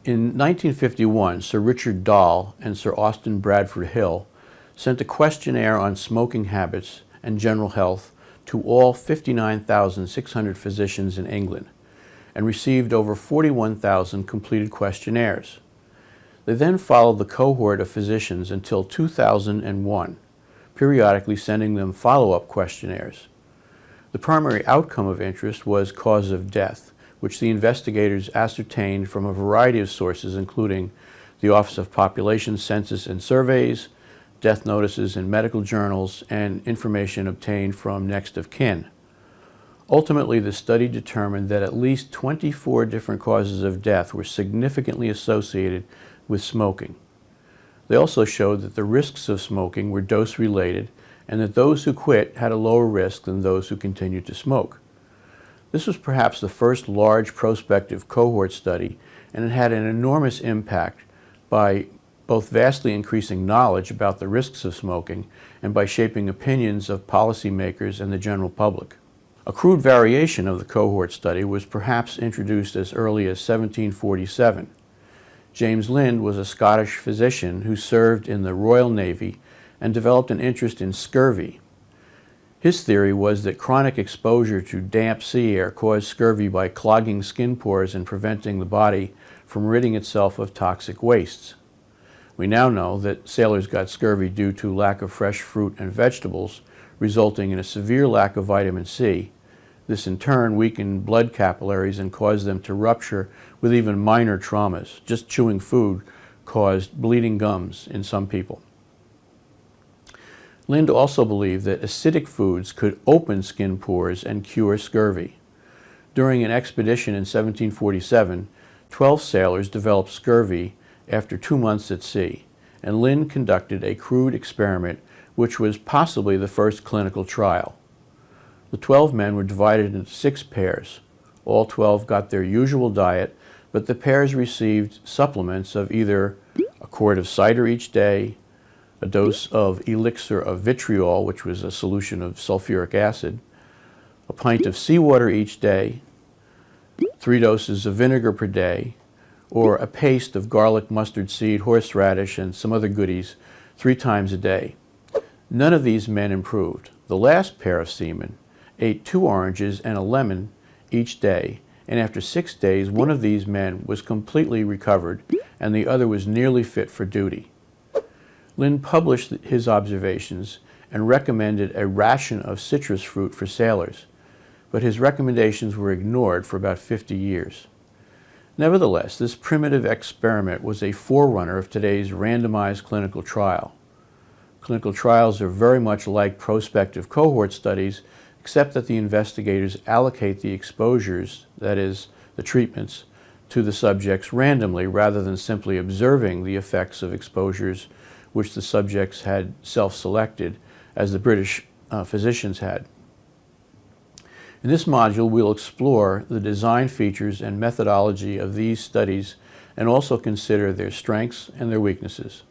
In 1951, Sir Richard Dahl and Sir Austin Bradford Hill sent a questionnaire on smoking habits and general health to all 59,600 physicians in England and received over 41,000 completed questionnaires. They then followed the cohort of physicians until 2001, periodically sending them follow-up questionnaires. The primary outcome of interest was cause of death, which the investigators ascertained from a variety of sources, including the Office of Population Census and Surveys, death notices in medical journals, and information obtained from next of kin. Ultimately, the study determined that at least 24 different causes of death were significantly associated with smoking. They also showed that the risks of smoking were dose-related and that those who quit had a lower risk than those who continued to smoke. This was perhaps the first large prospective cohort study, and it had an enormous impact by both vastly increasing knowledge about the risks of smoking and by shaping opinions of policymakers and the general public. A crude variation of the cohort study was perhaps introduced as early as 1747. James Lind was a Scottish physician who served in the Royal Navy and developed an interest in scurvy. His theory was that chronic exposure to damp sea air caused scurvy by clogging skin pores and preventing the body from ridding itself of toxic wastes. We now know that sailors got scurvy due to lack of fresh fruit and vegetables, resulting in a severe lack of vitamin C. This in turn weakened blood capillaries and caused them to rupture with even minor traumas. Just chewing food caused bleeding gums in some people. Lind also believed that acidic foods could open skin pores and cure scurvy. During an expedition in 1747, 12 sailors developed scurvy after 2 months at sea, and Lind conducted a crude experiment which was possibly the first clinical trial. The 12 men were divided into 6 pairs. All 12 got their usual diet, but the pairs received supplements of either a quart of cider each day, a dose of elixir of vitriol, which was a solution of sulfuric acid, a pint of seawater each day, 3 doses of vinegar per day, or a paste of garlic, mustard seed, horseradish, and some other goodies 3 times a day. None of these men improved. The last pair of seamen ate 2 oranges and a lemon each day, and after 6 days, one of these men was completely recovered, and the other was nearly fit for duty. Lind published his observations and recommended a ration of citrus fruit for sailors, but his recommendations were ignored for about 50 years. Nevertheless, this primitive experiment was a forerunner of today's randomized clinical trial. Clinical trials are very much like prospective cohort studies, except that the investigators allocate the exposures, that is, the treatments, to the subjects randomly rather than simply observing the effects of exposures which the subjects had self-selected, as the British physicians had. In this module, we'll explore the design features and methodology of these studies and also consider their strengths and their weaknesses.